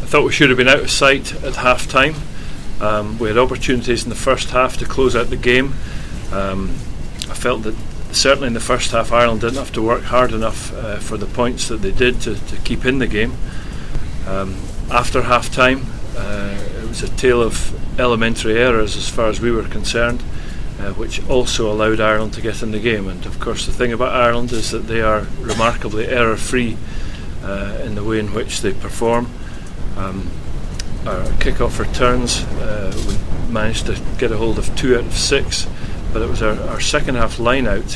thought we should have been out of sight at half time. We had opportunities in the first half to close out the game. I felt that certainly in the first half Ireland didn't have to work hard enough for the points that they did to keep in the game. After half time it was a tale of elementary errors as far as we were concerned, which also allowed Ireland to get in the game. And of course the thing about Ireland is that they are remarkably error free in the way in which they perform. Our kick-off returns, we managed to get a hold of 2 out of 6, but it was our second half line-out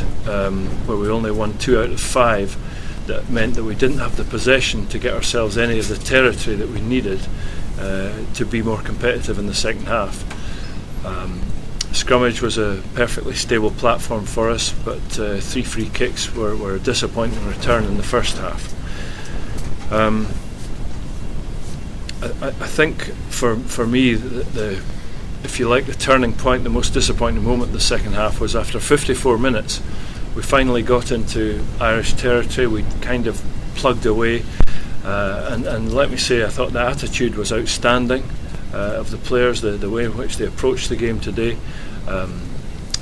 where we only won 2 out of 5 that meant that we didn't have the possession to get ourselves any of the territory that we needed to be more competitive in the second half. Scrummage was a perfectly stable platform for us, but 3 free kicks were a disappointing return in the first half. I think for me, if you like, the turning point, the most disappointing moment in the second half was after 54 minutes. We finally got into Irish territory. We kind of plugged away, and let me say, I thought the attitude was outstanding of the players, the way in which they approached the game today.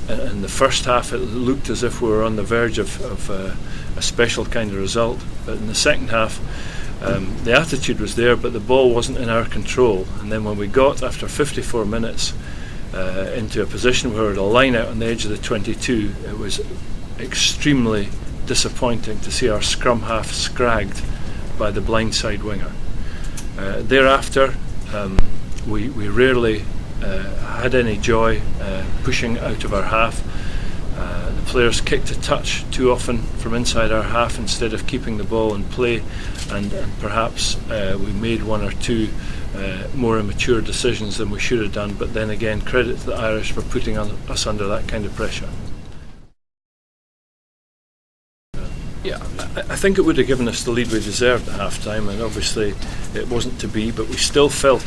In the first half, it looked as if we were on the verge of a special kind of result, but in the second half, the attitude was there, but the ball wasn't in our control. And then when we got, after 54 minutes, into a position where we had a line out on the edge of the 22, it was extremely disappointing to see our scrum half scragged by the blindside winger. Thereafter, we rarely had any joy pushing out of our half. The players kicked a touch too often from inside our half instead of keeping the ball in play, and perhaps we made 1 or 2 more immature decisions than we should have done, but then again, credit to the Irish for putting us under that kind of pressure. Yeah, I think it would have given us the lead we deserved at half time, and obviously it wasn't to be, but we still felt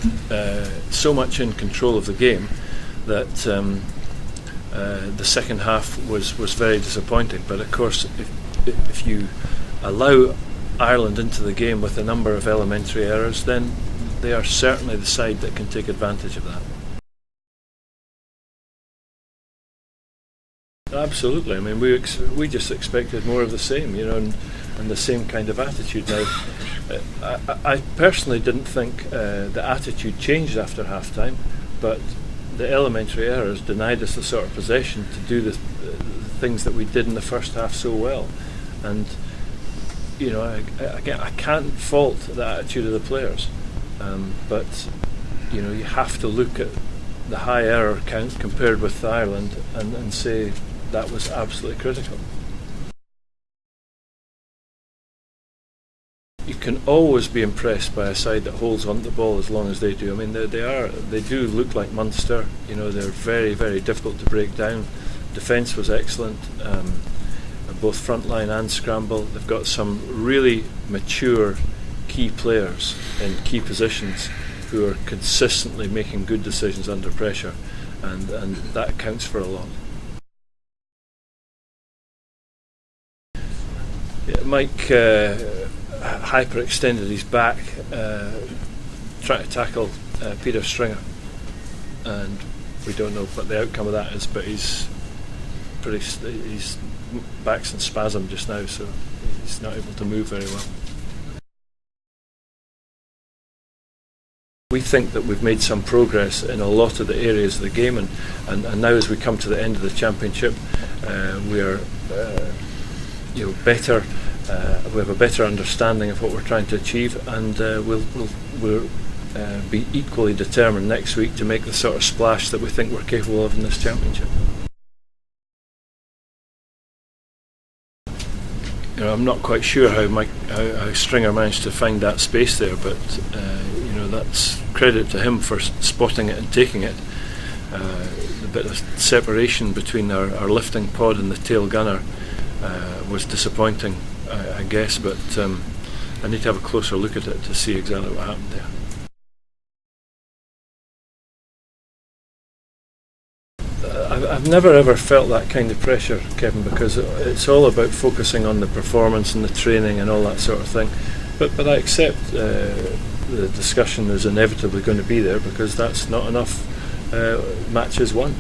so much in control of the game that the second half was very disappointing. But of course, if you allow Ireland into the game with a number of elementary errors, then they are certainly the side that can take advantage of that. Absolutely. I mean, we just expected more of the same, and the same kind of attitude. Now, I personally didn't think the attitude changed after half time, but the elementary errors denied us the sort of possession to do the things that we did in the first half so well. And I can't fault the attitude of the players, but you have to look at the high error count compared with Ireland and say that was absolutely critical. You can always be impressed by a side that holds on to the ball as long as they do. I mean, they do look like Munster. They're very, very difficult to break down. Defence was excellent, both front line and scramble. They've got some really mature key players in key positions who are consistently making good decisions under pressure, and that counts for a lot. Yeah, Mike hyperextended his back trying to tackle Peter Stringer, and we don't know what the outcome of that is, but his back's in spasm just now, so he's not able to move very well. We think that we've made some progress in a lot of the areas of the game, and now as we come to the end of the championship, we are better. We have a better understanding of what we're trying to achieve, and we'll be equally determined next week to make the sort of splash that we think we're capable of in this championship. I'm not quite sure how Stringer managed to find that space there, but that's credit to him for spotting it and taking it. The bit of separation between our lifting pod and the tail gunner was disappointing, I guess, but I need to have a closer look at it to see exactly what happened there. I've never ever felt that kind of pressure, Kevin, because it's all about focusing on the performance and the training and all that sort of thing. But I accept the the discussion is inevitably going to be there, because that's not enough matches won.